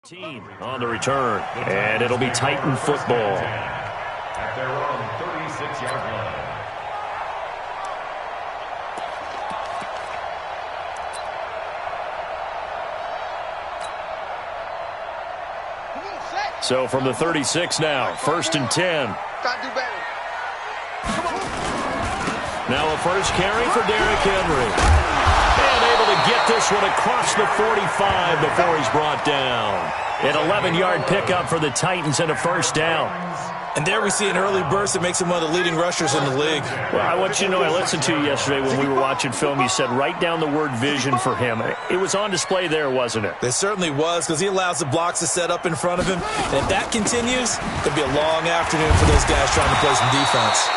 Team on the return, and it'll be Titan football. At their own 36-yard line. So from the 36 now, 1st and 10. Now a first carry for Derrick Henry. And able to get this one across the 45 before he's brought down. An 11-yard pickup for the Titans and a first down. And there we see an early burst that makes him one of the leading rushers in the league. Well, I want you to know, I listened to you yesterday when we were watching film. You said write down the word vision for him. It was on display there, wasn't it? It certainly was, because he allows the blocks to set up in front of him. And if that continues, it'll be a long afternoon for those guys trying to play some defense.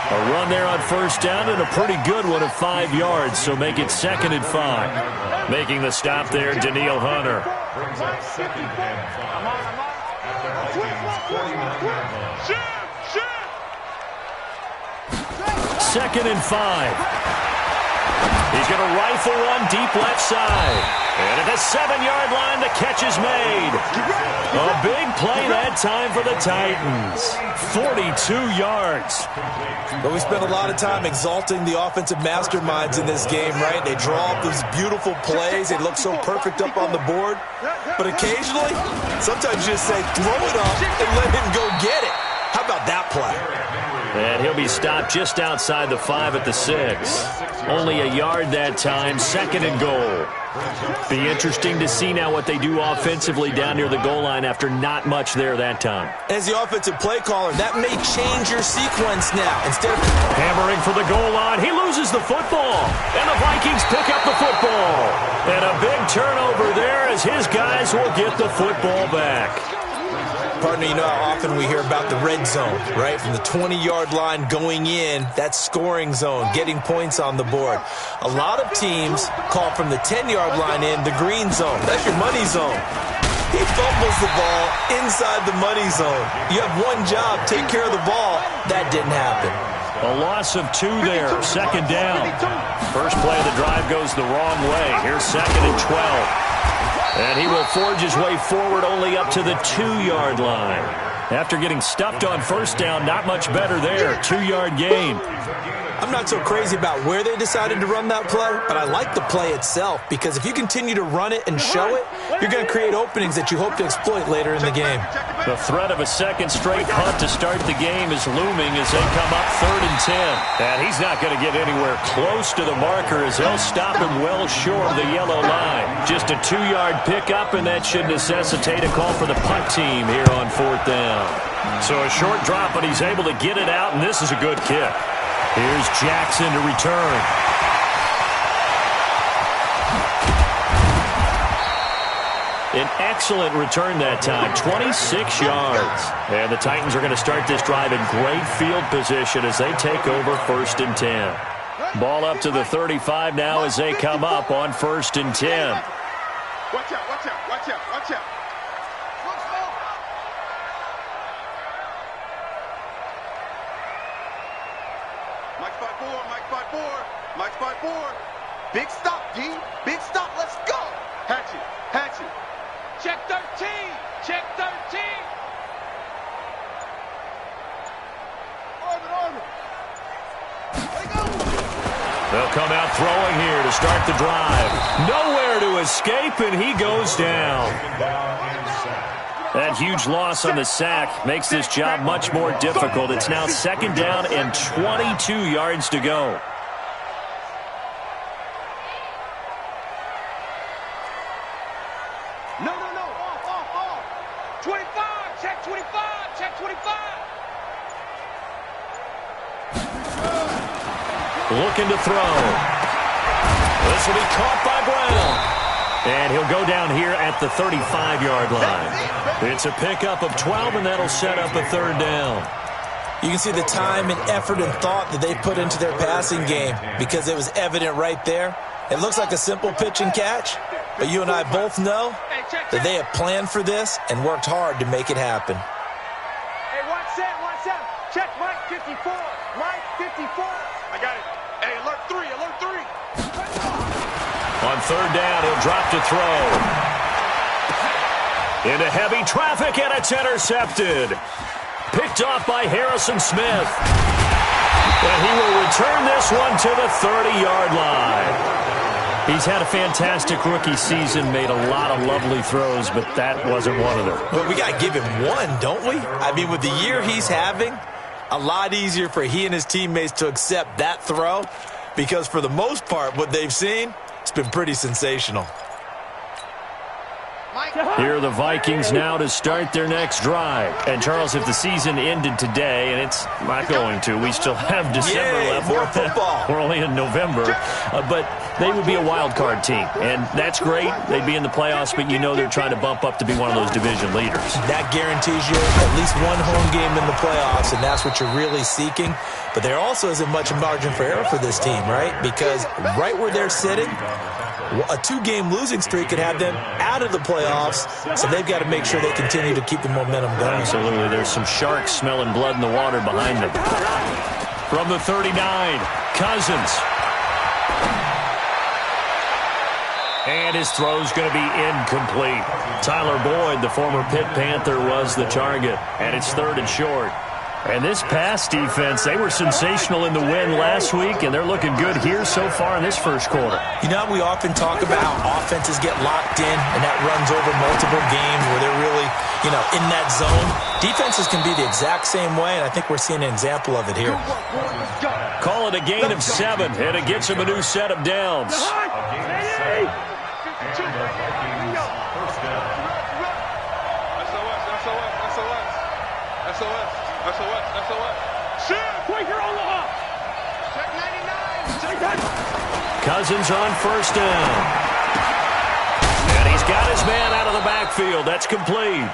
A run there on first down and a pretty good one of 5 yards, so make it 2nd and 5. Making the stop there, Daniil Hunter. Brings up 2nd and 5. At the Vikings 49-yard line. 2nd and 5. He's going to rifle one deep left side. And at the 7-yard line, the catch is made. A big play that time for the Titans. 42 yards. But we spent a lot of time exalting the offensive masterminds in this game, right? They draw up these beautiful plays. They look so perfect up on the board. But occasionally, sometimes you just say, throw it up and let him go get it. How about that play? And he'll be stopped just outside the 5 at the 6. Only a yard that time, 2nd and goal. Be interesting to see now what they do offensively down near the goal line after not much there that time. As the offensive play caller, that may change your sequence now. Instead of hammering for the goal line, he loses the football. And the Vikings pick up the football. And a big turnover there as his guys will get the football back. Partner, you know how often we hear about the red zone, right? From the 20-yard line going in, that's scoring zone, getting points on the board. A lot of teams call from the 10-yard line in the green zone. That's your money zone. He fumbles the ball inside the money zone. You have one job, take care of the ball. That didn't happen. A loss of 2 there, 2nd down. First play of the drive goes the wrong way. Here's 2nd and 12. And he will forge his way forward only up to the 2-yard line. After getting stuffed on first down, not much better there. 2-yard gain. I'm not so crazy about where they decided to run that play, but I like the play itself, because if you continue to run it and show it, you're going to create openings that you hope to exploit later in the game. The threat of a second straight punt to start the game is looming as they come up 3rd and 10. And he's not going to get anywhere close to the marker as they'll stop him well short of the yellow line. Just a 2-yard pickup, and that should necessitate a call for the punt team here on 4th down. So a short drop, but he's able to get it out, and this is a good kick. Here's Jackson to return. An excellent return that time, 26 yards. And the Titans are going to start this drive in great field position as they take over 1st and 10. Ball up to the 35 now as they come up on 1st and 10. Watch out, watch out, watch out, watch out. Mike spot 4. Big stop, D. Big stop. Let's go. Hatchet. Hatchet. Check 13. Check 13. Orbit. There go. They'll come out throwing here to start the drive. Nowhere to escape, and he goes down. That huge loss on the sack makes this job much more difficult. It's now 2nd down and 22 yards to go. No. Off. 25. Check 25. Check 25. Looking to throw. This will be caught by Brown. And he'll go down here at the 35-yard line. It's a pickup of 12, and that'll set up a 3rd down. You can see the time and effort and thought that they put into their passing game, because it was evident right there. It looks like a simple pitch and catch, but you and I both know that they have planned for this and worked hard to make it happen. Hey, watch that. Check Mike 54. Mike 54. I got it. Hey, alert 3. On 3rd down, he'll drop to throw. Into heavy traffic, and it's intercepted. Picked off by Harrison Smith. And he will return this one to the 30-yard line. He's had a fantastic rookie season, made a lot of lovely throws, but that wasn't one of them. Well, we got to give him one, don't we? I mean, with the year he's having, a lot easier for he and his teammates to accept that throw because for the most part, what they've seen, it's been pretty sensational. Here are the Vikings now to start their next drive. And, Charles, if the season ended today, and it's not going to, we still have December left. More football. We're only in November. But they would be a wild card team. And that's great. They'd be in the playoffs, but you know they're trying to bump up to be one of those division leaders. That guarantees you at least one home game in the playoffs, and that's what you're really seeking. But there also isn't much margin for error for this team, right? Because right where they're sitting, a 2-game losing streak could have them out of the playoffs, so they've got to make sure they continue to keep the momentum going. Absolutely. There's some sharks smelling blood in the water behind them. From the 39, Cousins. And his throw's going to be incomplete. Tyler Boyd, the former Pitt Panther, was the target, and it's 3rd and short. And this pass defense, they were sensational in the win last week, and they're looking good here so far in this first quarter. You know, we often talk about how offenses get locked in, and that runs over multiple games where they're really, in that zone. Defenses can be the exact same way, and I think we're seeing an example of it here. Call it a gain of 7, and it gets him a new set of downs. Cousins on first down. And he's got his man out of the backfield. That's complete.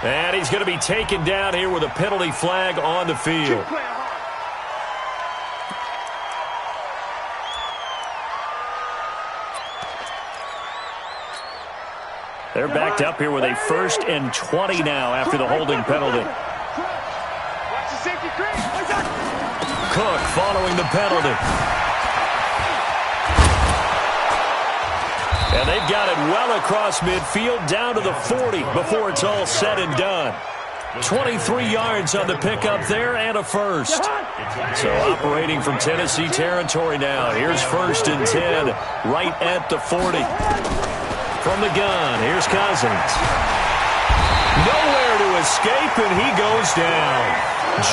And he's going to be taken down here with a penalty flag on the field. They're backed up here with a 1st and 20 now after the holding penalty. Cook following the penalty. And they've got it well across midfield down to the 40 before it's all said and done. 23 yards on the pickup there and a first. So operating from Tennessee territory now. Here's 1st and 10 right at the 40. From the gun, here's Cousins. Nowhere to escape, and he goes down.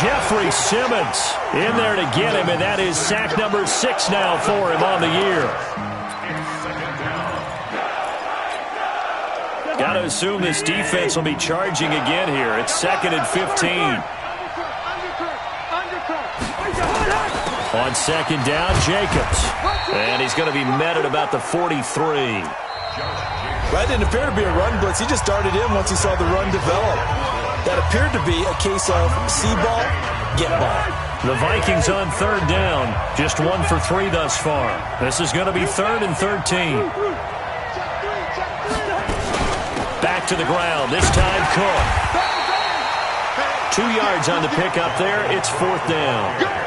Jeffrey Simmons in there to get him, and that is sack number 6 now for him on the year. Got to assume this defense will be charging again here. It's 2nd and 15. On 2nd down, Jacobs. And he's going to be met at about the 43. That didn't appear to be a run blitz. He just darted in once he saw the run develop. That appeared to be a case of see ball, get ball. The Vikings on 3rd down. Just 1 for 3 thus far. This is going to be 3rd and 13. Back to the ground. This time, Cook. 2 yards on the pickup there. It's 4th down.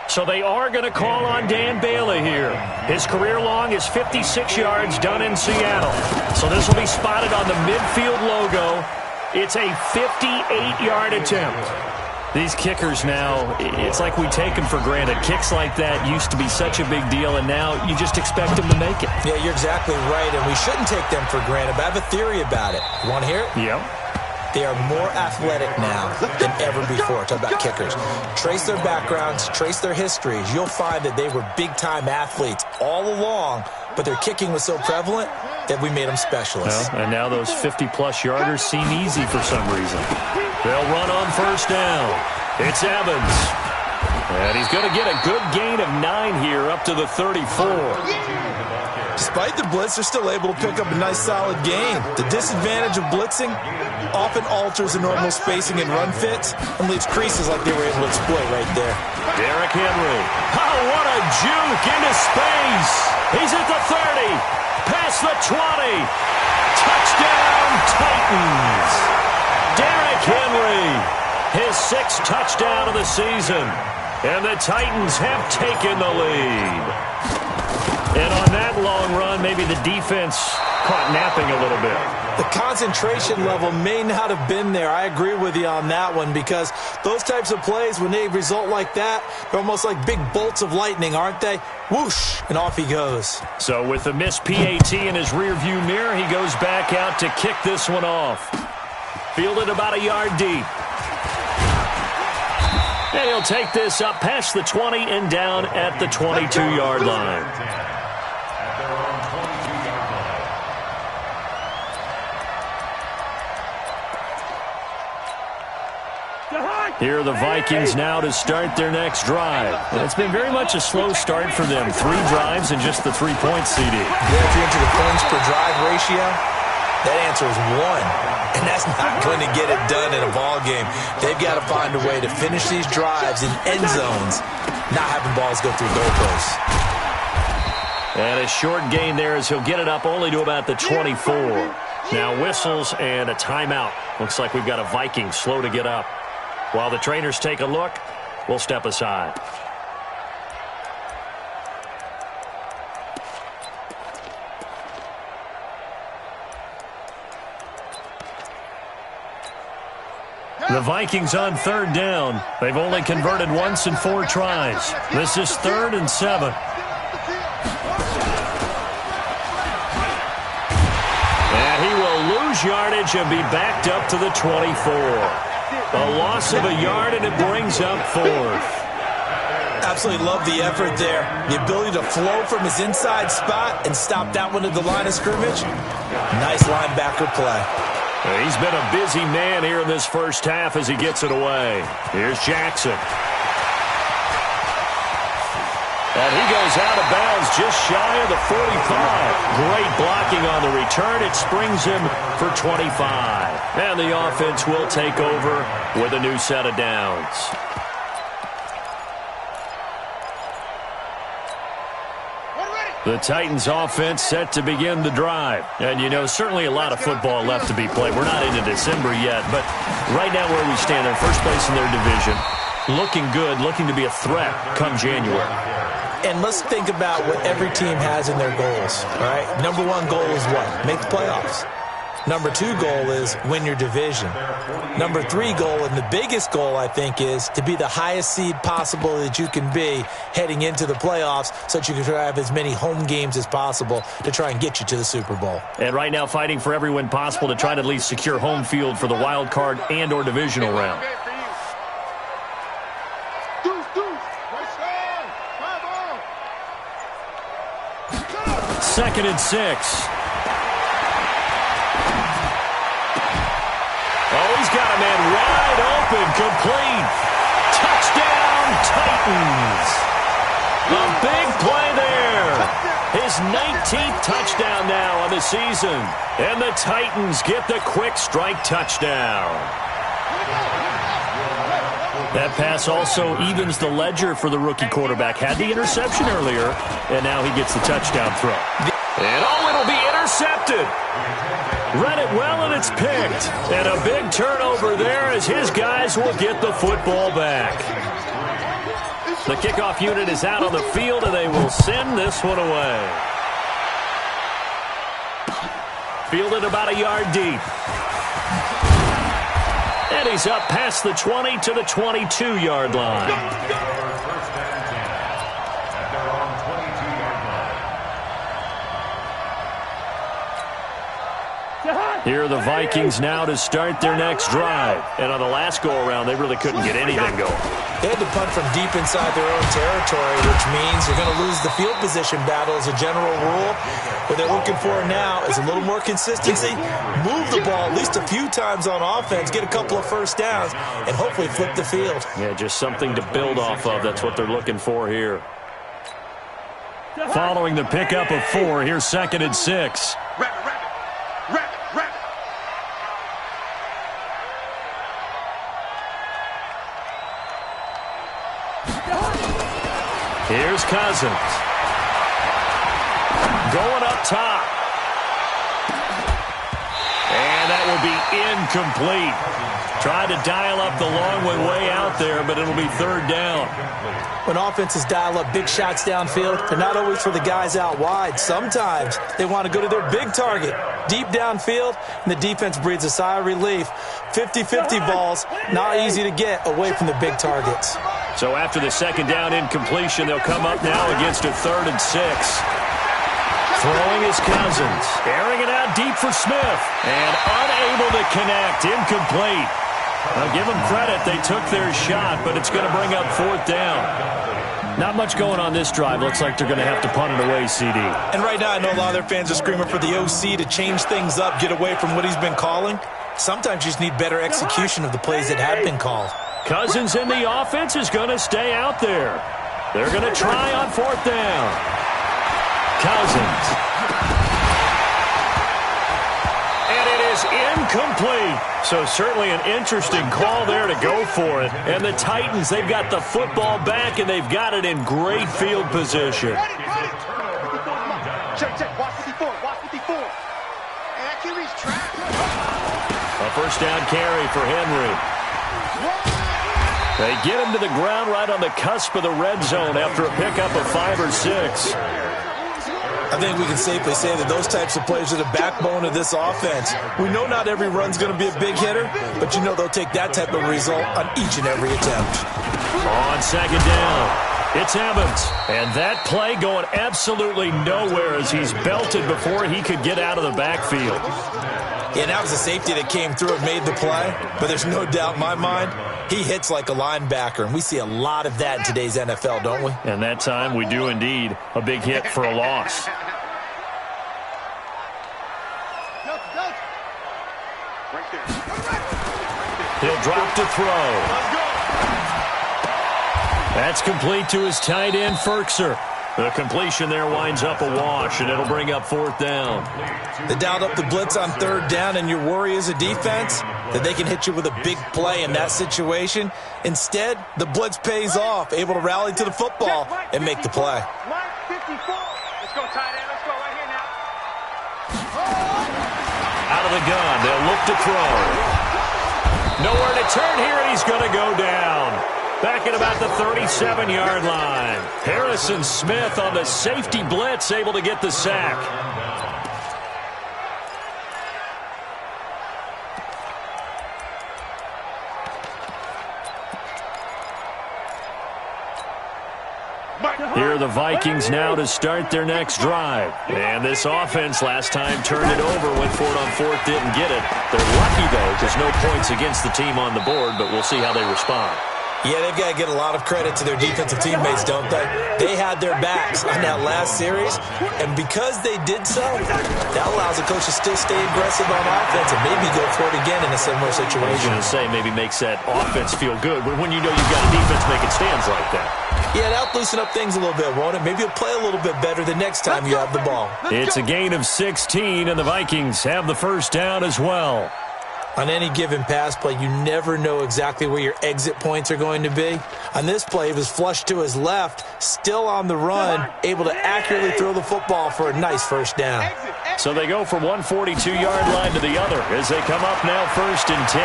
So they are going to call on Dan Bailey here. His career long is 56 yards done in Seattle. So this will be spotted on the midfield logo. It's a 58-yard attempt. These kickers now, it's like we take them for granted. Kicks like that used to be such a big deal, and now you just expect them to make it. Yeah, you're exactly right, and we shouldn't take them for granted, but I have a theory about it. You want to hear it? Yep. They are more athletic now than ever before. Talk about kickers. Trace their backgrounds, trace their histories. You'll find that they were big-time athletes all along, but their kicking was so prevalent that we made them specialists. Well, and now those 50-plus yarders seem easy for some reason. They'll run on 1st down. It's Evans. And he's going to get a good gain of 9 here up to the 34. Despite the blitz, they're still able to pick up a nice solid gain. The disadvantage of blitzing often alters the normal spacing and run fits and leaves creases like they were able to exploit right there. Derrick Henry. Oh, what a juke into space. He's at the 30. Past the 20. Touchdown, Titans. Derrick Henry. his 6th touchdown of the season. And the Titans have taken the lead. And on that long run, maybe the defense caught napping a little bit. The concentration level may not have been there. I agree with you on that one, because those types of plays, when they result like that, they're almost like big bolts of lightning, aren't they? Whoosh, and off he goes. So with the missed PAT in his rearview mirror, he goes back out to kick this one off. Fielded about a yard deep. And he'll take this up past the 20 and down at the 22-yard line. Here are the Vikings now to start their next drive. And it's been very much a slow start for them. 3 drives and just the 3 points, CD. Yeah, if you're into the points per drive ratio, that answer is 1. And that's not going to get it done in a ball game. They've got to find a way to finish these drives in end zones, not having balls go through goalposts. And a short gain there as he'll get it up only to about the 24. Now whistles and a timeout. Looks like we've got a Viking slow to get up. While the trainers take a look, we'll step aside. The Vikings on 3rd down. They've only converted once in 4 tries. This is 3rd and 7. And he will lose yardage and be backed up to the 24. A loss of a yard, and it brings up 4th. Absolutely love the effort there. The ability to flow from his inside spot and stop that one at the line of scrimmage. Nice linebacker play. He's been a busy man here in this first half as he gets it away. Here's Jackson. And he goes out of bounds just shy of the 45. Great blocking on the return. It springs him for 25. And the offense will take over with a new set of downs. The Titans offense set to begin the drive. And, you know, certainly a lot of football left to be played. We're not into December yet, but right now where we stand, they're first place in their division. Looking good, looking to be a threat come January. And let's think about what every team has in their goals, all right? Number 1 goal is what? Make the playoffs. Number 2 goal is win your division. Number 3 goal, and the biggest goal, I think, is to be the highest seed possible that you can be heading into the playoffs so that you can have as many home games as possible to try and get you to the Super Bowl. And right now fighting for every win possible to try to at least secure home field for the wild card and or divisional round. 2nd and 6. Oh, he's got a man wide open, complete. Touchdown, Titans. A big play there. His 19th touchdown now on the season. And the Titans get the quick strike touchdown. That pass also evens the ledger for the rookie quarterback. Had the interception earlier, and now he gets the touchdown throw. And it'll be intercepted. Read it well, and it's picked. And a big turnover there as his guys will get the football back. The kickoff unit is out on the field, and they will send this one away. Fielded about a yard deep. And he's up past the 20 to the 22-yard line. Here are the Vikings now to start their next drive. And on the last go-around, they really couldn't get anything going. They had to punt from deep inside their own territory, which means you're going to lose the field position battle as a general rule. What they're looking for now is a little more consistency, move the ball at least a few times on offense, get a couple of first downs, and hopefully flip the field. Yeah, just something to build off of. That's what they're looking for here. Following the pickup of 4, here's 2nd and 6. Here's Cousins. Going up top. And that will be incomplete. Tried to dial up the long one way out there, but it'll be third down. When offenses dial up big shots downfield, they're not always for the guys out wide. Sometimes they want to go to their big target, deep downfield, and the defense breathes a sigh of relief. 50-50 balls, not easy to get away from the big targets. So after the second down incompletion, they'll come up now against a 3rd and 6. Throwing is Cousins. Airing it out deep for Smith. And unable to connect. Incomplete. I'll give them credit. They took their shot, but it's going to bring up 4th down. Not much going on this drive. Looks like they're going to have to punt it away, CD. And right now I know a lot of their fans are screaming for the OC to change things up, get away from what he's been calling. Sometimes you just need better execution of the plays that have been called. Cousins in the offense is going to stay out there. They're going to try on 4th down. Cousins. And it is incomplete. So certainly an interesting call there to go for it. And the Titans, they've got the football back, and they've got it in great field position. Check. Watch 54. Watch 54. And that QB's trapped. A first down carry for Henry. They get him to the ground right on the cusp of the red zone after a pickup of 5 or 6. I think we can safely say that those types of plays are the backbone of this offense. We know not every run's going to be a big hitter, but you know they'll take that type of result on each and every attempt. On second down, it's Evans. And that play going absolutely nowhere as he's belted before he could get out of the backfield. Yeah, that was a safety that came through and made the play, but there's no doubt in my mind, he hits like a linebacker, and we see a lot of that in today's NFL, don't we? And that time we do indeed. A big hit for a loss. He'll drop to throw. That's complete to his tight end, Ferkser. The completion there winds up a wash, and it'll bring up 4th down. They dialed up the blitz on 3rd down, and your worry as a defense that they can hit you with a big play in that situation. Instead, the blitz pays off, able to rally to the football and make the play. Let's go, tight end. Let's go right here now. Out of the gun, they'll look to throw. Nowhere to turn here, and he's going to go down. Back at about the 37-yard line. Harrison Smith on the safety blitz, able to get the sack. Here are the Vikings now to start their next drive. And this offense last time turned it over, went for it on 4th, didn't get it. They're lucky, though, because no points against the team on the board, but we'll see how they respond. Yeah, they've got to get a lot of credit to their defensive teammates, don't they? They had their backs on that last series, and because they did so, that allows the coach to still stay aggressive on offense and maybe go for it again in a similar I was situation. going to say maybe makes that offense feel good, but when you know you've got a defense making stands like that. Yeah, that'll loosen up things a little bit, won't it? Maybe you'll play a little bit better the next time you have the ball. It's a gain of 16, and the Vikings have the first down as well. On any given pass play, you never know exactly where your exit points are going to be. On this play, it was flushed to his left, still on the run, able to accurately throw the football for a nice first down. So they go from one 42-yard line to the other as they come up now 1st and 10.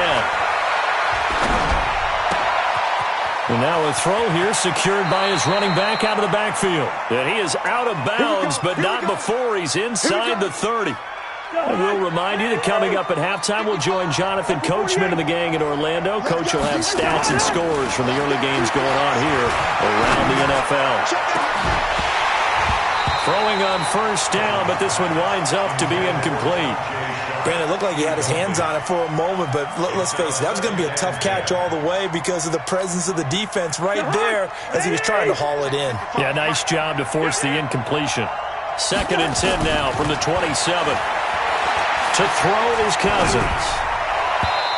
And now a throw here secured by his running back out of the backfield. And he is out of bounds, but not before he's inside the 30. And we'll remind you that coming up at halftime, we'll join Jonathan Coachman and the gang in Orlando. Coach will have stats and scores from the early games going on here around the NFL. Throwing on 1st down, but this one winds up to be incomplete. Granted, it looked like he had his hands on it for a moment, but let's face it, that was going to be a tough catch all the way because of the presence of the defense right there as he was trying to haul it in. Yeah, nice job to force the incompletion. 2nd and 10 now from the 27. To throw is Cousins.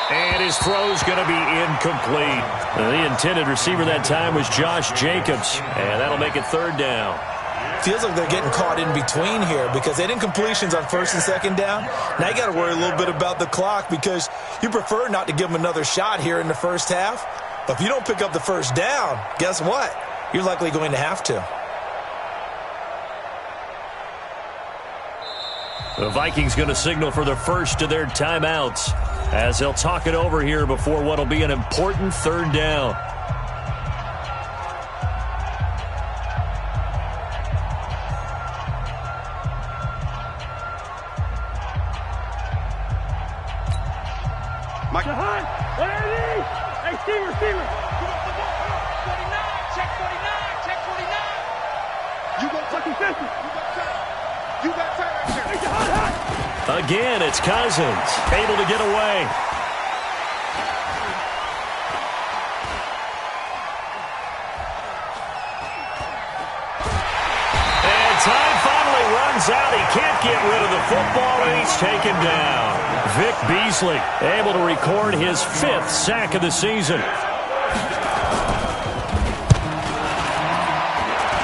And his throw's going to be incomplete. The intended receiver that time was Josh Jacobs. And that'll make it 3rd down. Feels like they're getting caught in between here because they had incompletions on 1st and 2nd down. Now you got to worry a little bit about the clock because you prefer not to give them another shot here in the first half. But if you don't pick up the first down, guess what? You're likely going to have to. The Vikings going to signal for the first of their timeouts as they'll talk it over here before what will be an important third down. Mike. Hey, receiver. 49, check 49, check 49. You go fucking 50. You got time right there. Again, it's Cousins able to get away. And time finally runs out. He can't get rid of the football, and he's taken down. Vic Beasley able to record his 5th sack of the season.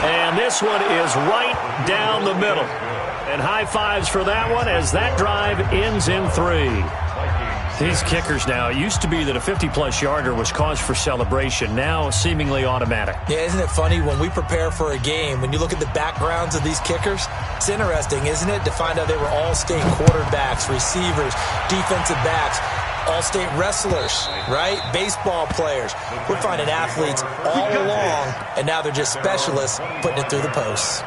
And this one is right down the middle. And high fives for that one as that drive ends in 3. These kickers now, it used to be that a 50-plus yarder was cause for celebration, now seemingly automatic. Yeah, isn't it funny when we prepare for a game, when you look at the backgrounds of these kickers, it's interesting, isn't it, to find out they were all-state quarterbacks, receivers, defensive backs, all-state wrestlers, right? Baseball players. We're finding athletes all along, and now they're just specialists putting it through the posts.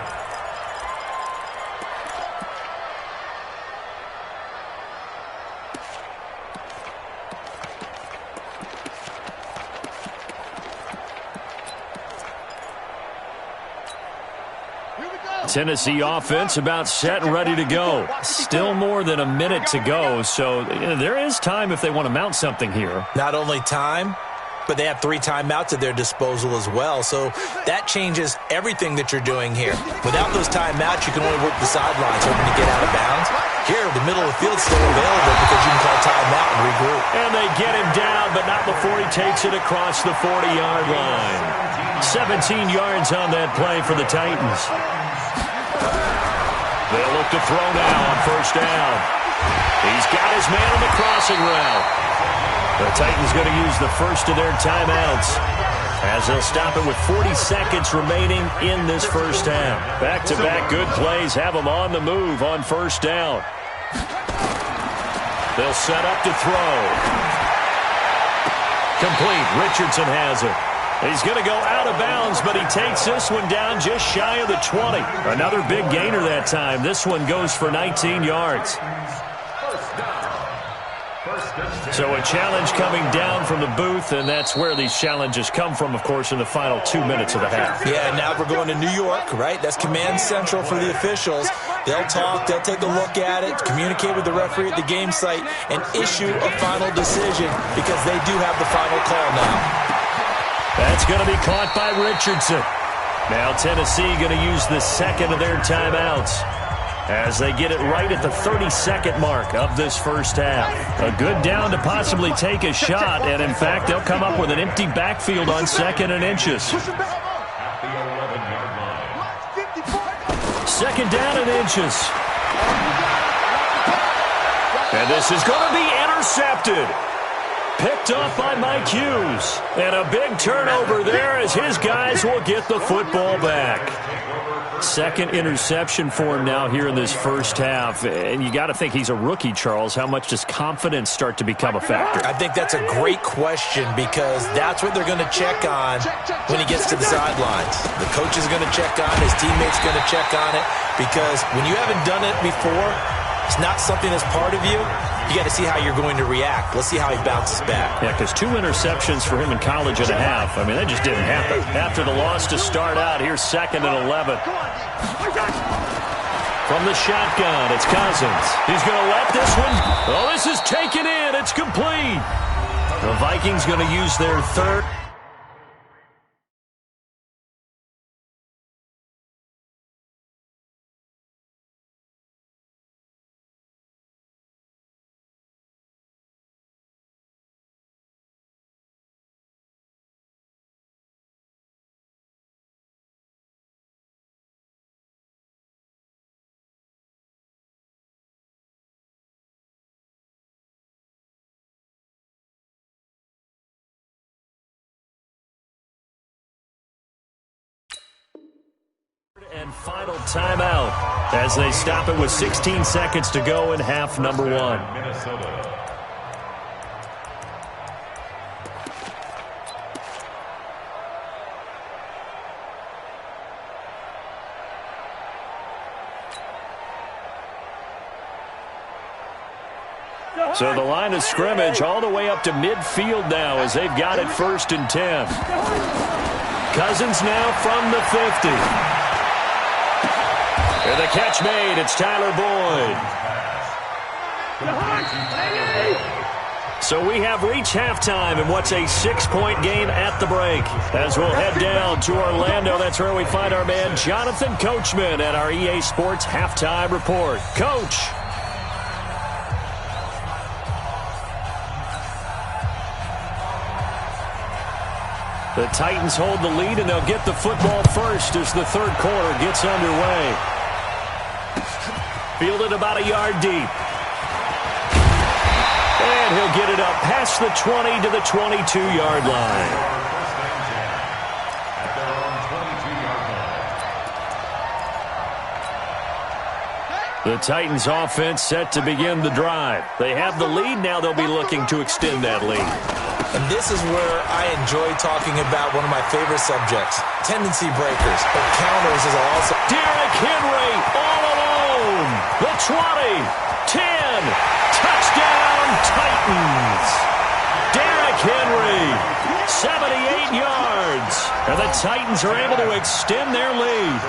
Tennessee offense about set and ready to go. Still more than a minute to go, so there is time if they want to mount something here. Not only time, but they have 3 timeouts at their disposal as well, so that changes everything that you're doing here. Without those timeouts, you can only work the sidelines hoping to get out of bounds. Here, the middle of the field's still available because you can call timeout and regroup. And they get him down, but not before he takes it across the 40-yard line. 17 yards on that play for the Titans. They'll look to throw now on first down. He's got his man on the crossing route. The Titans going to use the first of their timeouts as they'll stop it with 40 seconds remaining in this first half. Back-to-back good plays have them on the move on first down. They'll set up to throw. Complete. Richardson has it. He's going to go out of bounds, but he takes this one down just shy of the 20. Another big gainer that time. This one goes for 19 yards. So a challenge coming down from the booth, and that's where these challenges come from, of course, in the final 2 minutes of the half. Yeah, now we're going to New York, right? That's command central for the officials. They'll talk, they'll take a look at it, communicate with the referee at the game site, and issue a final decision because they do have the final call now. That's going to be caught by Richardson. Now Tennessee going to use the second of their timeouts as they get it right at the 32nd mark of this first half. A good down to possibly take a shot, and in fact, they'll come up with an empty backfield on 2nd and inches. 2nd down and inches. And this is going to be intercepted. Picked off by Mike Hughes. And a big turnover there as his guys will get the football back. 2nd interception for him now here in this first half. And you got to think he's a rookie, Charles. How much does confidence start to become a factor? I think that's a great question because that's what they're going to check on when he gets to the sidelines. The coach is going to check on it. His teammates going to check on it because when you haven't done it before, it's not something that's part of you. You got to see how you're going to react. Let's see how he bounces back. Yeah, because 2 interceptions for him in college and a half. I mean, that just didn't happen. After the loss to start out, here's 2nd and 11. From the shotgun, it's Cousins. He's going to let this one. Oh, this is taken in. It's complete. The Vikings going to use their 3rd. Final timeout as they stop it with 16 seconds to go in half number 1. Minnesota. So the line of scrimmage all the way up to midfield now as they've got it 1st and 10. Cousins now from the 50. And the catch made. It's Tyler Boyd. So we have reached halftime in what's a 6-point game at the break. As we'll head down to Orlando, that's where we find our man Jonathan Coachman at our EA Sports Halftime Report. Coach. The Titans hold the lead, and they'll get the football first as the third quarter gets underway. Fielded about a yard deep. And he'll get it up past the 20 to the 22-yard line. The Titans offense set to begin the drive. They have the lead. Now they'll be looking to extend that lead. And this is where I enjoy talking about one of my favorite subjects, tendency breakers, but counters is also. Derrick Henry all alone. The 20, 10, touchdown Titans. Derrick Henry, 78 yards. And the Titans are able to extend their lead.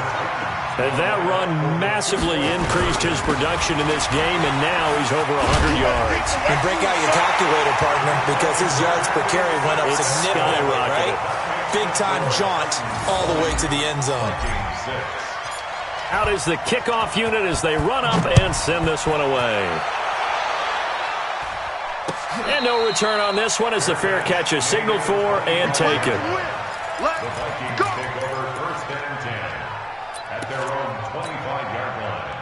And that run massively increased his production in this game, and now he's over 100 yards. And break out your calculator, partner, because his yards per carry went up significantly, right? Big-time jaunt all the way to the end zone. Out is the kickoff unit as they run up and send this one away. And no return on this one as the fair catch is signaled for and taken. Let's go. Take over 1st and 10 at their own 25-yard line.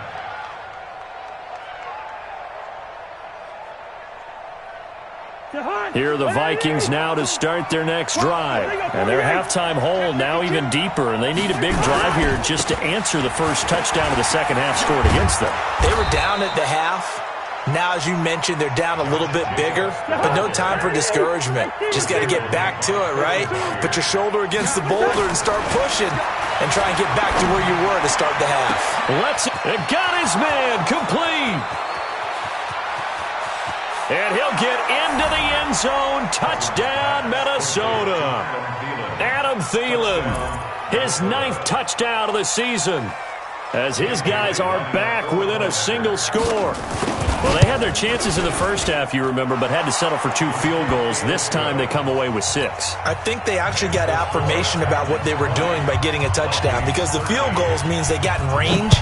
Here are the Vikings now to start their next drive. And their halftime hole now even deeper, and they need a big drive here just to answer the first touchdown of the second half scored against them. They were down at the half. Now, as you mentioned, they're down a little bit bigger, but no time for discouragement. Just got to get back to it, right? Put your shoulder against the boulder and start pushing and try and get back to where you were to start the half. It got his man complete. And he'll get into the end zone. Touchdown, Minnesota. Adam Thielen, his 9th touchdown of the season, as his guys are back within a single score. Well, they had their chances in the first half, you remember, but had to settle for 2 field goals. This time they come away with 6. I think they actually got affirmation about what they were doing by getting a touchdown, because the field goals means they got in range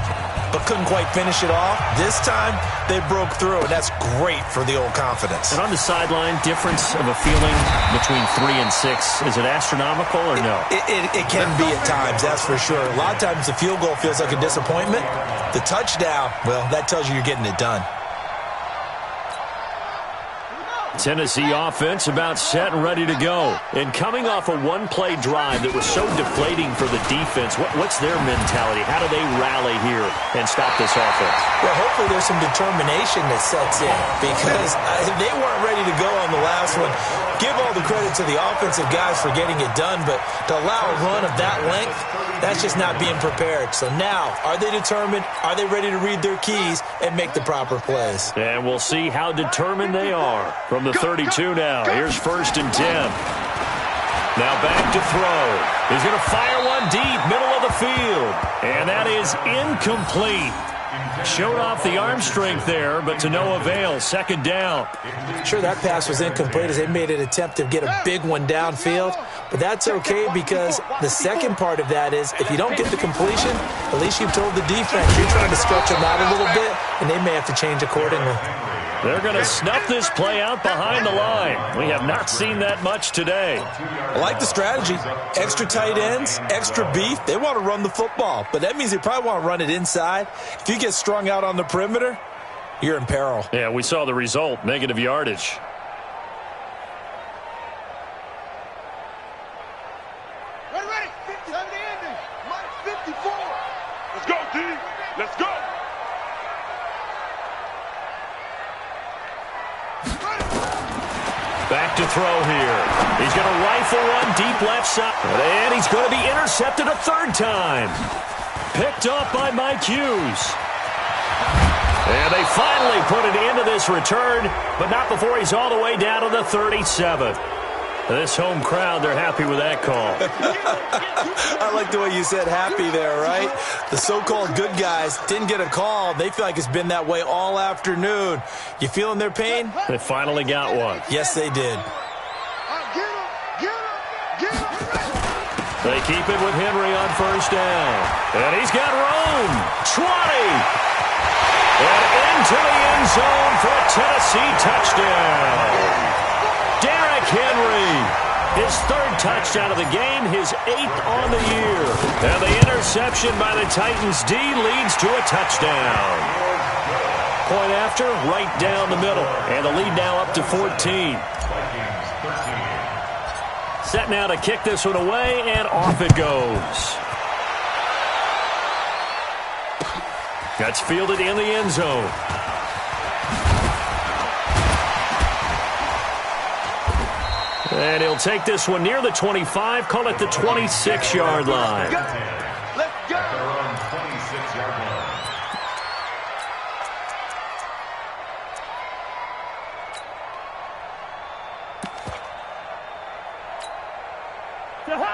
but couldn't quite finish it off. This time they broke through, and that's great for the old confidence. And on the sideline, difference of a feeling between 3 and 6, is it astronomical or no? It can be at times, that's for sure. A lot of times the field goal feels like a disappointment. The touchdown, well, that tells you you're getting it done. Tennessee offense about set and ready to go. And coming off a one-play drive that was so deflating for the defense, what's their mentality? How do they rally here and stop this offense? Well, hopefully there's some determination that sets in, because they weren't ready to go on the last one. Give all the credit to the offensive guys for getting it done, but to allow a run of that length, that's just not being prepared. So now, are they determined? Are they ready to read their keys and make the proper plays? And we'll see how determined they are. From the 32 now, here's 1st and 10. Now back to throw. He's going to fire one deep, middle of the field. And that is incomplete. Showed off the arm strength there, but to no avail. 2nd down. Sure, that pass was incomplete as they made an attempt to get a big one downfield, but that's okay, because the second part of that is if you don't get the completion, at least you've told the defense you're trying to stretch them out a little bit, and they may have to change accordingly. They're going to snuff this play out behind the line. We have not seen that much today. I like the strategy. Extra tight ends, extra beef. They want to run the football, but that means they probably want to run it inside. If you get strung out on the perimeter, you're in peril. Yeah, we saw the result, negative yardage. Ready. 70 ending. Minus 54. Let's go. Back to throw here. He's going to rifle one deep left side. And he's going to be intercepted a third time. Picked off by Mike Hughes. And they finally put an end to this return, but not before he's all the way down to the 37. This home crowd, they're happy with that call. I like the way you said happy there, right? The so-called good guys didn't get a call. They feel like it's been that way all afternoon. You feeling their pain? They finally got one. Yes, they did. They keep it with Henry on first down. And he's got room. 20. And into the end zone for a Tennessee touchdown. Derrick Henry, his third touchdown of the game, his 8th on the year. And the interception by the Titans D leads to a touchdown. Point after, right down the middle. And the lead now up to 14. Set now to kick this one away, and off it goes. That's fielded in the end zone. And he'll take this one near the 25, call it the 26-yard line. Let's go. They're on 26-yard line.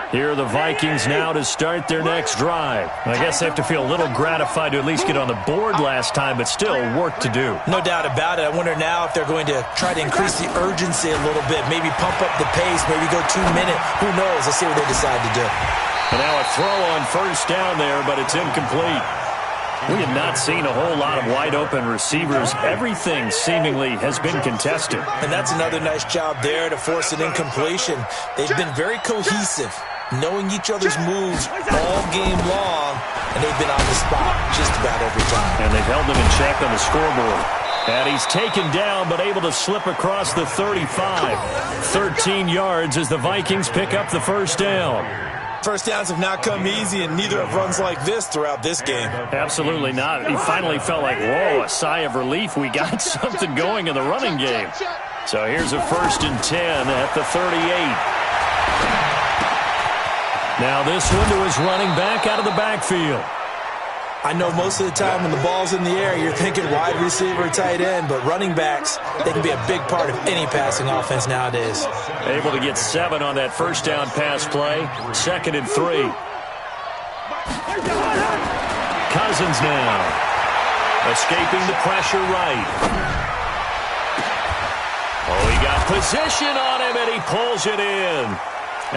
Here are the Vikings now to start their next drive. I guess they have to feel a little gratified to at least get on the board last time, but still work to do. No doubt about it. I wonder now if they're going to try to increase the urgency a little bit, maybe pump up the pace, maybe go 2 minute. Who knows? Let's see what they decide to do. And now a throw on first down there, but it's incomplete. We have not seen a whole lot of wide-open receivers. Everything seemingly has been contested. And that's another nice job there to force an incompletion. They've been very cohesive, knowing each other's moves all game long, and they've been on the spot just about every time. And they've held them in check on the scoreboard. And he's taken down, but able to slip across the 35. 13 yards as the Vikings pick up the first down. First downs have not come easy, and neither have runs like this throughout this game. Absolutely not. He finally felt like, whoa, a sigh of relief. We got something going in the running game. So here's a 1st and 10 at the 38. Now this one to his running back out of the backfield. I know most of the time when the ball's in the air, you're thinking wide receiver, tight end, but running backs, they can be a big part of any passing offense nowadays. Able to get 7 on that first down pass play. 2nd and 3. Cousins now. Escaping the pressure right. Oh, he got position on him, and he pulls it in.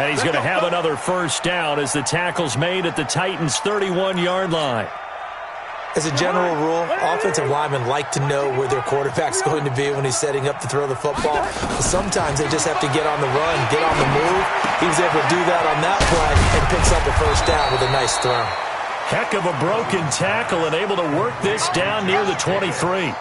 And he's going to have another first down as the tackle's made at the Titans' 31-yard line. As a general rule, offensive linemen like to know where their quarterback's going to be when he's setting up to throw the football. But sometimes they just have to get on the run, get on the move. He was able to do that on that play and picks up a first down with a nice throw. Heck of a broken tackle and able to work this down near the 23.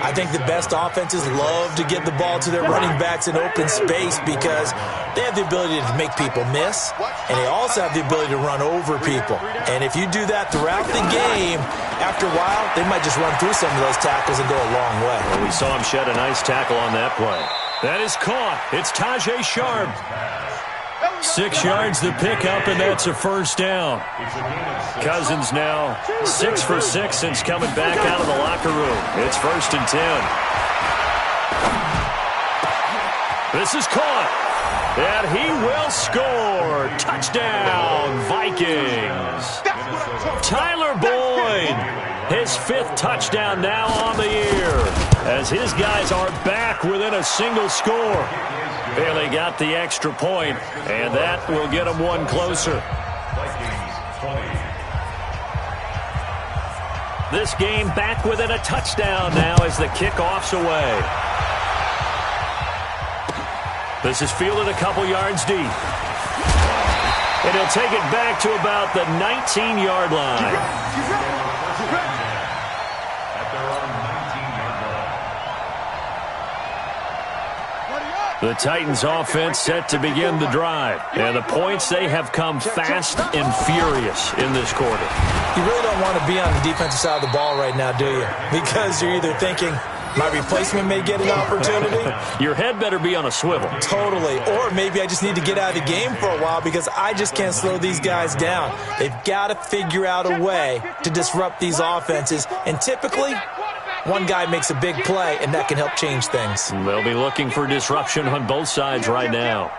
I think the best offenses love to get the ball to their running backs in open space because they have the ability to make people miss, and they also have the ability to run over people. And if you do that throughout the game, after a while, they might just run through some of those tackles and go a long way. Well, we saw him shed a nice tackle on that play. That is caught. It's Tajay Sharp. 6 yards the pickup, and that's a first down. Cousins now 6 for 6 since coming back out of the locker room. It's 1st and 10. This is caught, and he will score. Touchdown, Vikings. Tyler Boyd, his 5th touchdown now on the year, as his guys are back within a single score. Bailey got the extra point, and that will get him one closer. This game back within a touchdown now as the kickoff's away. This is fielded a couple yards deep. And he'll take it back to about the 19-yard line. The Titans offense set to begin the drive. And the points, they have come fast and furious in this quarter. You really don't want to be on the defensive side of the ball right now, do you? Because you're either thinking, my replacement may get an opportunity. Your head better be on a swivel. Totally. Or maybe I just need to get out of the game for a while because I just can't slow these guys down. They've got to figure out a way to disrupt these offenses. And typically, one guy makes a big play, and that can help change things. They'll be looking for disruption on both sides right now.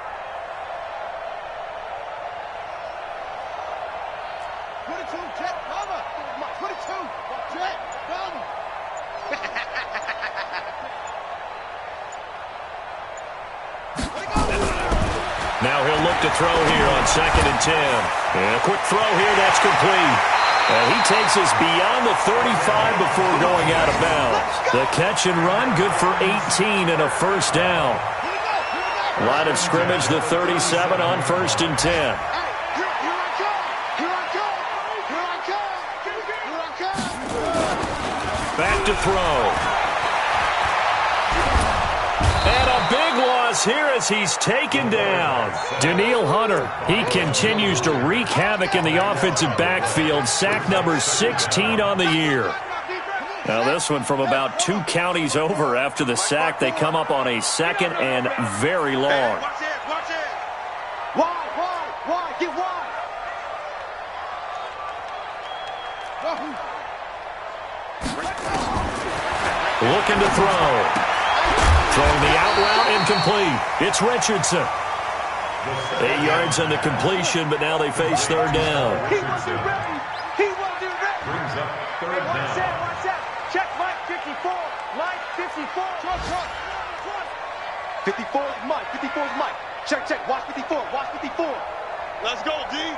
Now he'll look to throw here on 2nd and 10. And a quick throw here, that's complete. And he takes us beyond the 35 before going out of bounds. The catch and run, good for 18 and a first down. Line of scrimmage, the 37 on 1st and 10. Back to throw. And a big loss here as he's taken down. Danielle Hunter, he continues to wreak havoc in the offensive backfield. Sack number 16 on the year. Now this one from about 2 counties over after the sack. They come up on a 2nd and very long. Watch it, watch it. Wide, get wide. Looking to throw. Throwing the out route, incomplete. It's Richardson. 8 yards on the completion, but now they face 3rd down. He wasn't ready. He wasn't ready. Brings up 3rd down. Watch out. Check Mike 54. Mike 54. 54 is Mike. 54 is Mike. Check. Watch 54. Watch 54. Let's go, D.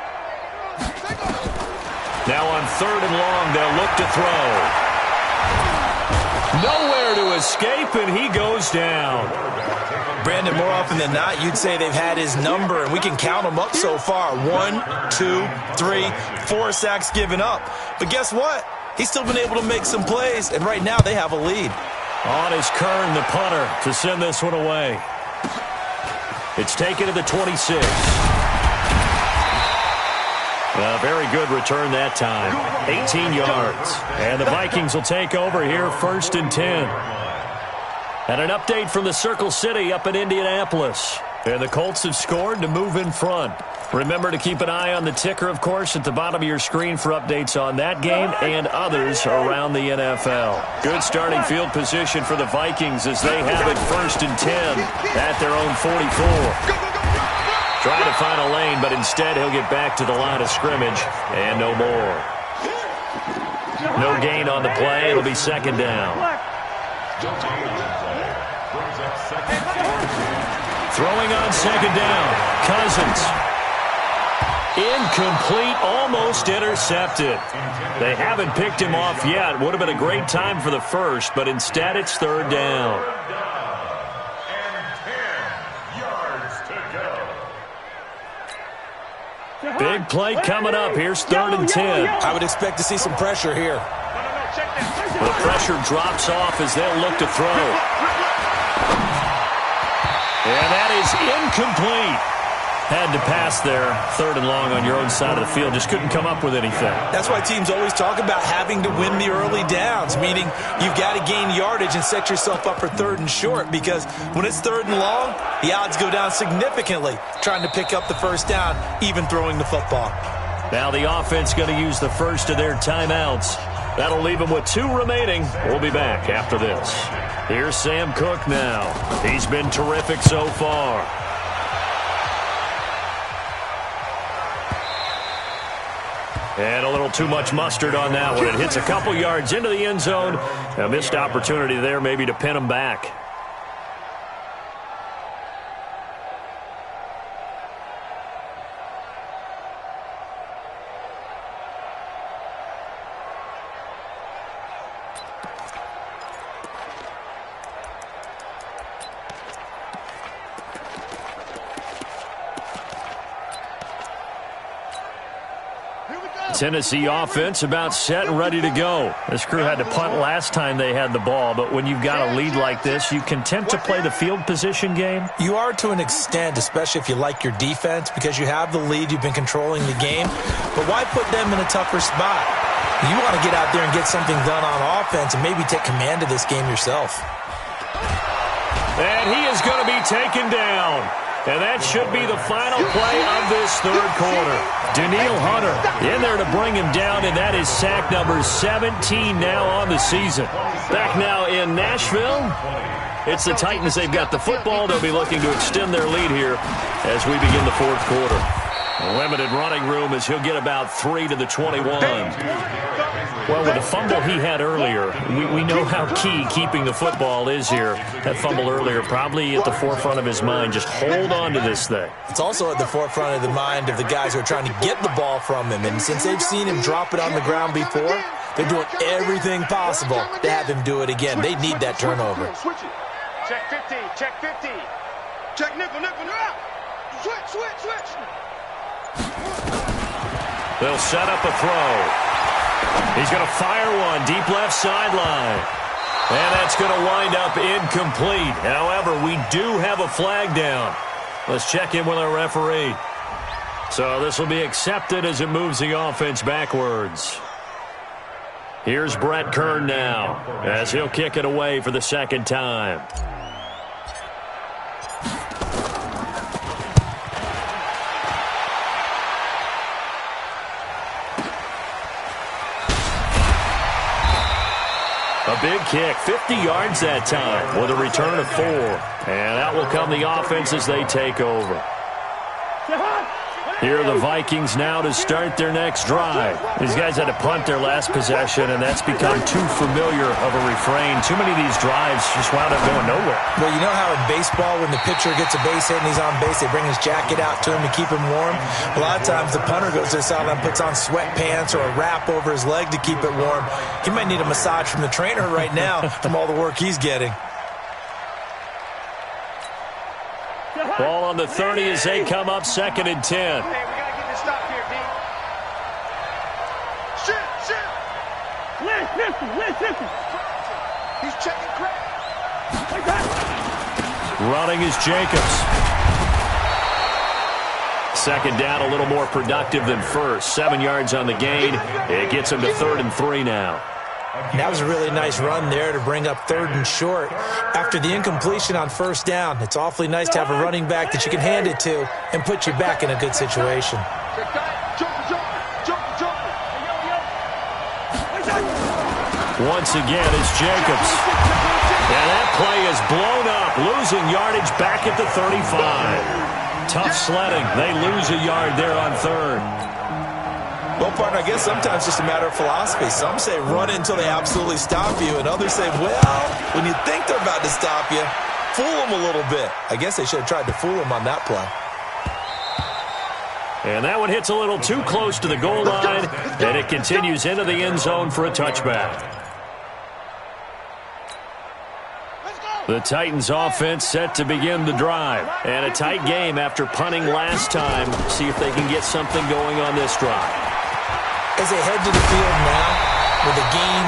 Now on 3rd and long, they'll look to throw. Nowhere to escape, and he goes down. Brandon, more often than not, you'd say they've had his number, and we can count them up so far. 1, 2, 3, 4 sacks given up. But guess what? He's still been able to make some plays, and right now they have a lead. On is Kern, the punter, to send this one away. It's taken to the 26. A very good return that time. 18 yards. And the Vikings will take over here 1st and 10. And an update from the Circle City up in Indianapolis. And the Colts have scored to move in front. Remember to keep an eye on the ticker, of course, at the bottom of your screen for updates on that game and others around the NFL. Good starting field position for the Vikings as they have it 1st and 10 at their own 44. Trying to find a lane, but instead he'll get back to the line of scrimmage and no more. No gain on the play. It'll be 2nd down. Throwing on 2nd down. Cousins. Incomplete, almost intercepted. They haven't picked him off yet. Would have been a great time for the first, but instead it's 3rd down. Big play coming up. Here's 3rd and 10. I would expect to see some pressure here. The pressure drops off as they'll look to throw. And that is incomplete. Had to pass there, 3rd and long on your own side of the field. Just couldn't come up with anything. That's why teams always talk about having to win the early downs, meaning you've got to gain yardage and set yourself up for 3rd and short, because when it's 3rd and long, the odds go down significantly trying to pick up the first down, even throwing the football. Now the offense going to use the first of their timeouts. That'll leave them with 2 remaining. We'll be back after this. Here's Sam Cook now. He's been terrific so far. And a little too much mustard on that one. It hits a couple yards into the end zone. A missed opportunity there maybe to pin him back. Tennessee offense about set and ready to go. This crew had to punt last time they had the ball, but when you've got a lead like this, you content to play the field position game? You are to an extent, especially if you like your defense, because you have the lead, you've been controlling the game. But why put them in a tougher spot? You want to get out there and get something done on offense and maybe take command of this game yourself. And he is going to be taken down. And that should be the final play of this third quarter. Danielle Hunter in there to bring him down, and that is sack number 17 now on the season. Back now in Nashville, it's the Titans. They've got the football. They'll be looking to extend their lead here as we begin the fourth quarter. A limited running room as he'll get about 3 to the 21. Well, with the fumble he had earlier, we know how key keeping the football is here. That fumble earlier probably at the forefront of his mind. Just hold on to this thing. It's also at the forefront of the mind of the guys who are trying to get the ball from him. And since they've seen him drop it on the ground before, they're doing everything possible to have him do it again. They need that turnover. Check 50, check 50. Check nickel, nickel, nickel. Switch. They'll set up a throw. He's going to fire one deep left sideline. And that's going to wind up incomplete. However, we do have a flag down. Let's check in with our referee. So this will be accepted as it moves the offense backwards. Here's Brett Kern now as he'll kick it away for the second time. A big kick, 50 yards that time with a return of 4. And out will come the offense as they take over. Here are the Vikings now to start their next drive. These guys had to punt their last possession, and that's become too familiar of a refrain. Too many of these drives just wound up going nowhere. Well, you know how in baseball when the pitcher gets a base hit and he's on base, they bring his jacket out to him to keep him warm? A lot of times the punter goes to the sideline, puts on sweatpants or a wrap over his leg to keep it warm. He might need a massage from the trainer right now from all the work he's getting. Ball on the 30 as they come up 2nd and 10. Hey, we got to get this stop here, D. Shit. Listen. He's checking crack. Running is Jacobs. Second down, a little more productive than first. 7 yards on the gain. It gets him to 3rd and 3 now. And that was a really nice run there to bring up 3rd and short. After the incompletion on 1st down, it's awfully nice to have a running back that you can hand it to and put you back in a good situation. Once again, it's Jacobs. And that play is blown up, losing yardage back at the 35. Tough sledding. They lose a yard there on 3rd. Well, partner, I guess sometimes it's just a matter of philosophy. Some say run it until they absolutely stop you, and others say, well, when you think they're about to stop you, fool them a little bit. I guess they should have tried to fool them on that play. And that one hits a little too close to the goal line, and it continues into the end zone for a touchback. The Titans offense set to begin the drive. And a tight game after punting last time. See if they can get something going on this drive. As they head to the field now, with the game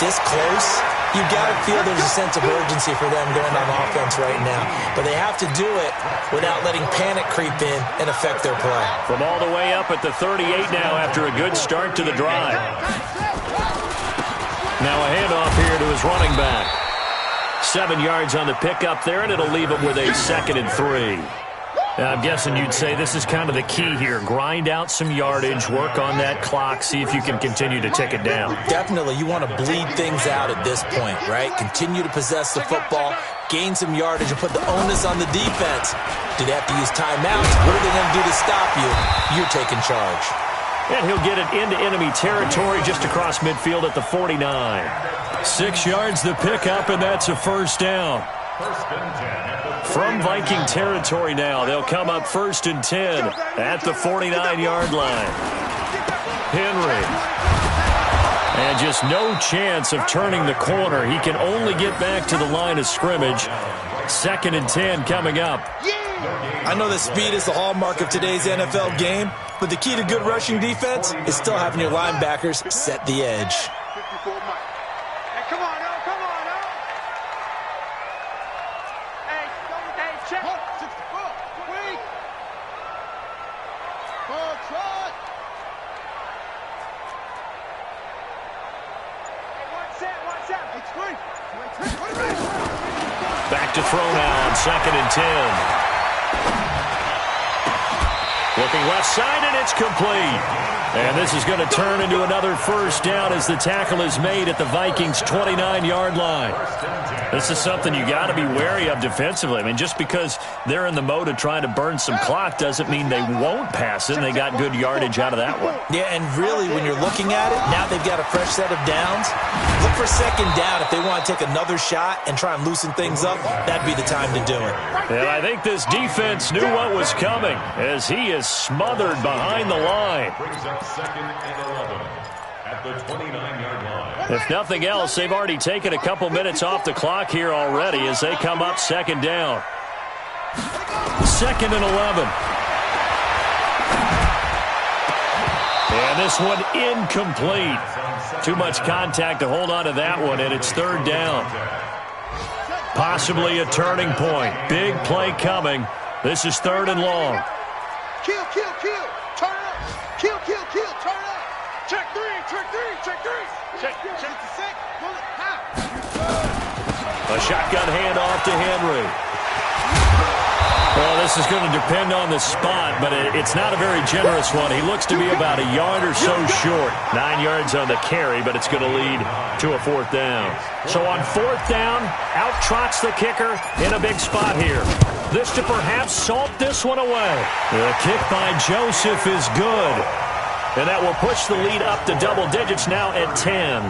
this close, you've got to feel there's a sense of urgency for them going on offense right now. But they have to do it without letting panic creep in and affect their play. From all the way up at the 38 now after a good start to the drive. Now a handoff here to his running back. 7 yards on the pickup there, and it'll leave him with a 2nd and 3. I'm guessing you'd say this is kind of the key here. Grind out some yardage, work on that clock, see if you can continue to tick it down. Definitely. You want to bleed things out at this point, right? Continue to possess the football, gain some yardage, and put the onus on the defense. Do they have to use timeouts? What are they going to do to stop you? You're taking charge. And he'll get it into enemy territory just across midfield at the 49. 6 yards the pickup, and that's a first down. From Viking territory now, they'll come up 1st and 10 at the 49-yard line. Henry. And just no chance of turning the corner. He can only get back to the line of scrimmage. 2nd and 10 coming up. I know that speed is the hallmark of today's NFL game, But the key to good rushing defense is still having your linebackers set the edge. 54 Mike. Hey, come on, now. Come on, now. Hey, check. 64. Wait. Trot. Hey, one set. It's free. Back to throw now on 2nd and 10. Looking left side, and it's complete. And this is going to turn into another first down as the tackle is made at the Vikings' 29-yard line. This is something you got to be wary of defensively. I mean, just because they're in the mode of trying to burn some clock doesn't mean they won't pass it. And they got good yardage out of that one. Yeah, and really, when you're looking at it, now they've got a fresh set of downs. Look for 2nd down. If they want to take another shot and try and loosen things up, that'd be the time to do it. And I think this defense knew what was coming as he is smothered behind the line. Brings up 2nd and 11 at the 29-yard line. If nothing else, they've already taken a couple minutes off the clock here already as they come up 2nd down. 2nd and 11. And this one incomplete. Too much contact to hold on to that one, and it's 3rd down. Possibly a turning point. Big play coming. This is 3rd and long. Kill. Turn up. Kill. Turn up. Check three. Check the six. Pull it. A shotgun handoff to Henry. Well, this is going to depend on the spot, but it's not a very generous one. He looks to be about a yard or so short. 9 yards on the carry, but it's going to lead to a 4th down. So on 4th down, out trots the kicker in a big spot here. This to perhaps salt this one away. The kick by Joseph is good. And that will push the lead up to double digits now at 10.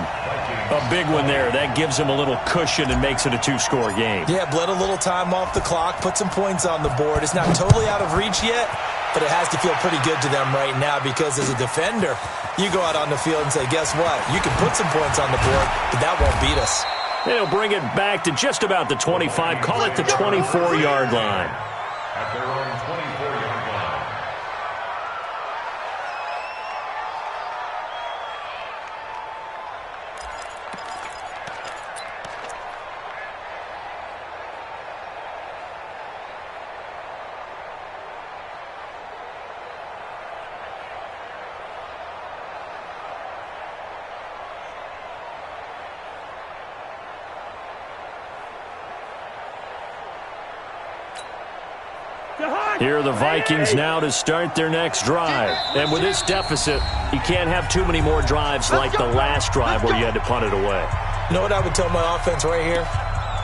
A big one there. That gives him a little cushion and makes it a 2-score game. Yeah, bled a little time off the clock, put some points on the board. It's not totally out of reach yet, but it has to feel pretty good to them right now because as a defender, you go out on the field and say, guess what? You can put some points on the board, but that won't beat us. They'll bring it back to just about the 25. Call it the 24-yard line. At their own 24-yard line. Here are the Vikings now to start their next drive. And with this deficit, you can't have too many more drives like the last drive where you had to punt it away. You know what I would tell my offense right here?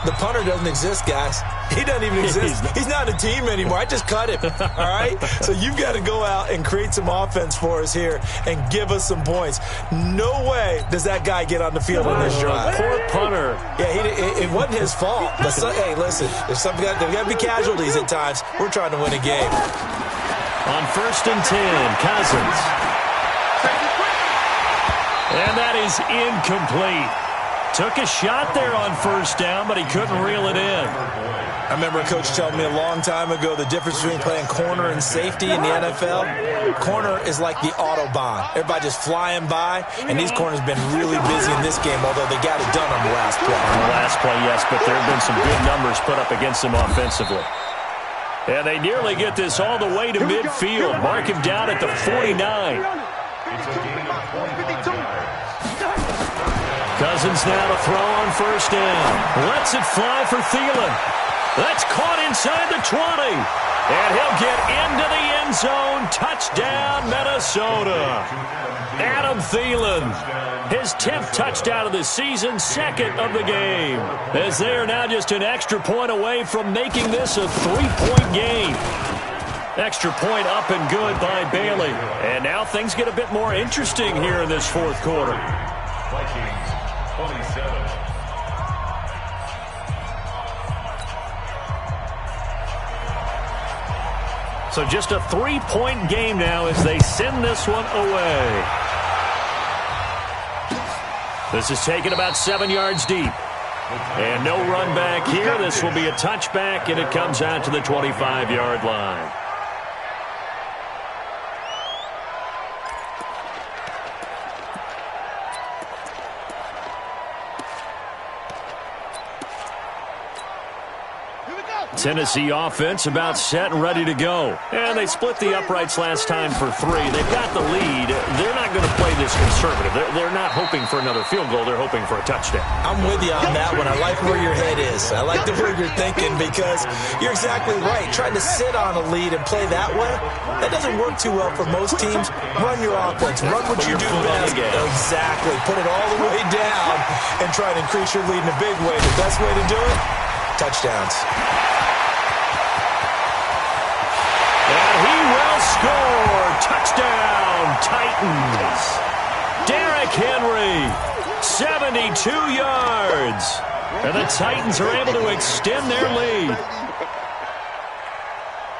The punter doesn't exist, guys. He doesn't even exist. He's not a team anymore. I just cut him, all right? So you've got to go out and create some offense for us here and give us some points. No way does that guy get on the field on this drive. Poor punter. Yeah, it wasn't his fault. But hey, listen, there's got to be casualties at times. We're trying to win a game. On 1st and 10, Cousins. And that is incomplete. Took a shot there on 1st down, but he couldn't reel it in. I remember a coach telling me a long time ago the difference between playing corner and safety in the NFL. Corner is like the Autobahn. Everybody just flying by, and these corners have been really busy in this game, although they got it done on the last play. On the last play, yes, but there have been some good numbers put up against them offensively. And they nearly get this all the way to midfield. Mark him down at the 49. It's a gain of 25 yards. Cousins now to throw on 1st down. Lets it fly for Thielen. That's caught inside the 20. And he'll get into the end zone. Touchdown, Minnesota. Adam Thielen, his 10th touchdown of the season, 2nd of the game. As they are now just an extra point away from making this a 3-point game. Extra point up and good by Bailey. And now things get a bit more interesting here in this 4th quarter. Vikings 27. So just a 3-point game now as they send this one away. This is taken about 7 yards deep. And no run back here. This will be a touchback, and it comes out to the 25-yard line. Tennessee offense about set and ready to go. And they split the uprights last time for 3. They've got the lead. They're not going to play this conservative. They're not hoping for another field goal. They're hoping for a touchdown. I'm with you on that one. I like where your head is. I like the way you're thinking because you're exactly right. Trying to sit on a lead and play that way, that doesn't work too well for most teams. Run your offense. Run what you do best. Exactly. Put it all the way down and try to increase your lead in a big way. The best way to do it, touchdowns. And he will score. Touchdown, Titans. Derrick Henry, 72 yards. And the Titans are able to extend their lead.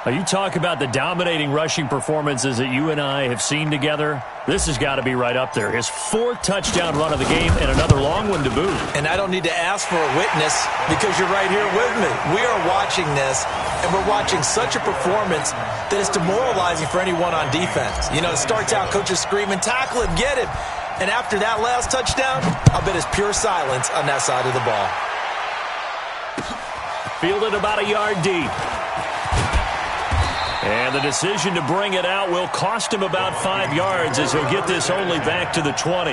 Now, you talk about the dominating rushing performances that you and I have seen together. This has got to be right up there. His 4th touchdown run of the game and another long one to boot. And I don't need to ask for a witness because you're right here with me. We are watching this, and we're watching such a performance that is demoralizing for anyone on defense. You know, it starts out, coaches screaming, tackle him, get him. And after that last touchdown, I'll bet it's pure silence on that side of the ball. Fielded about a yard deep. And the decision to bring it out will cost him about 5 yards as he'll get this only back to the 20.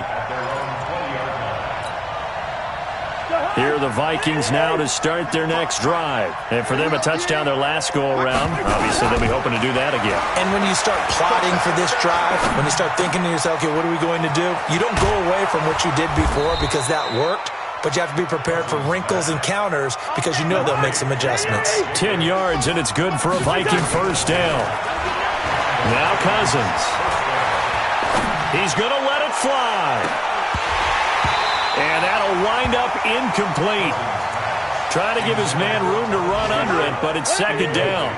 Here are the Vikings now to start their next drive. And for them, a touchdown their last go-around. Obviously, they'll be hoping to do that again. And when you start plotting for this drive, when you start thinking to yourself, okay, what are we going to do? You don't go away from what you did before because that worked. But you have to be prepared for wrinkles and counters because you know they'll make some adjustments. 10 yards, and it's good for a Viking first down. Now Cousins. He's going to let it fly. And that'll wind up incomplete. Trying to give his man room to run under it, but it's 2nd down.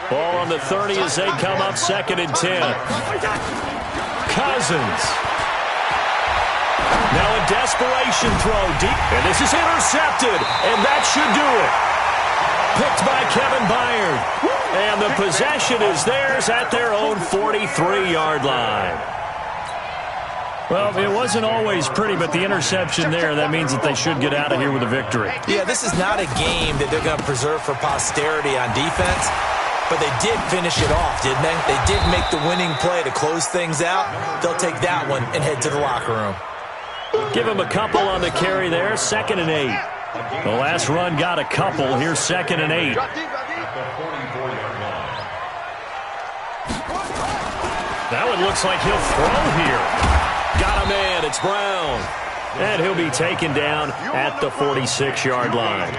Ball on the 30 as they come up 2nd and 10. Cousins. Now a desperation throw deep, and this is intercepted, and that should do it. Picked by Kevin Byard, and the possession is theirs at their own 43-yard line. Well, it wasn't always pretty, but the interception there, that means that they should get out of here with a victory. Yeah, this is not a game that they're going to preserve for posterity on defense, but they did finish it off, didn't they? They did make the winning play to close things out. They'll take that one and head to the locker room. Give him a couple on the carry there, 2nd and 8. The last run got a couple. Here's 2nd and 8. Now it looks like he'll throw here. Got a man. It's Brown. And he'll be taken down at the 46-yard line.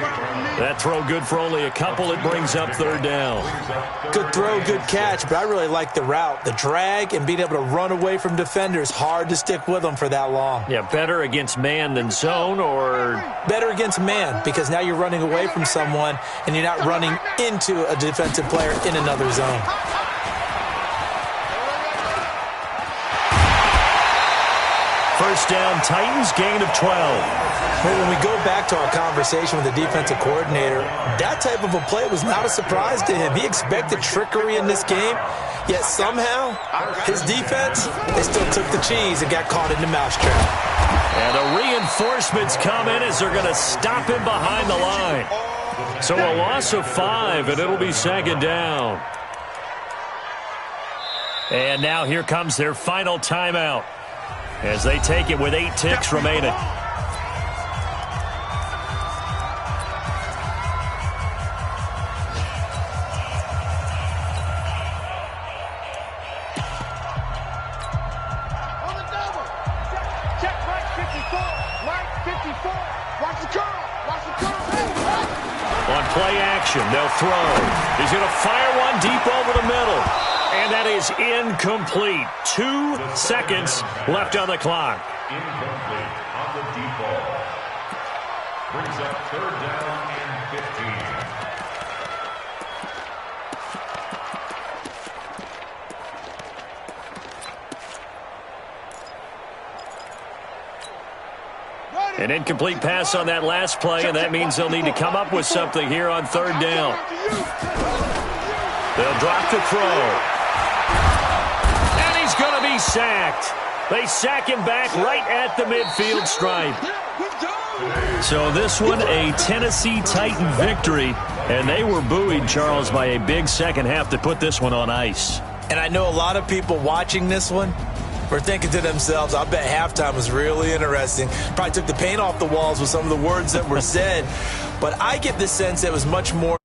That throw good for only a couple. It brings up 3rd down. Good throw, good catch, but I really like the route. The drag and being able to run away from defenders, hard to stick with them for that long. Yeah, better against man than zone, or? Better against man, because now you're running away from someone and you're not running into a defensive player in another zone. First down, Titans, gain of 12. Well, when we go back to our conversation with the defensive coordinator, that type of a play was not a surprise to him. He expected trickery in this game, yet somehow his defense, they still took the cheese and got caught in the mousetrap. And the reinforcements come in as they're going to stop him behind the line. So a loss of 5, and it'll be 2nd down. And now here comes their final timeout as they take it with 8 ticks remaining. On play action, they'll throw. He's going to fire one deep over the middle. And that is incomplete. 2 seconds left on the clock. Incomplete on the deep ball. Brings up 3rd down and 15. An incomplete pass on that last play, and that means they'll need to come up with something here on 3rd down. They'll drop the throw. And he's going to be sacked. They sack him back right at the midfield stripe. So this one, a Tennessee Titan victory, and they were buoyed, Charles, by a big second half to put this one on ice. And I know a lot of people watching this one were thinking to themselves, I bet halftime was really interesting. Probably took the paint off the walls with some of the words that were said. But I get the sense that it was much more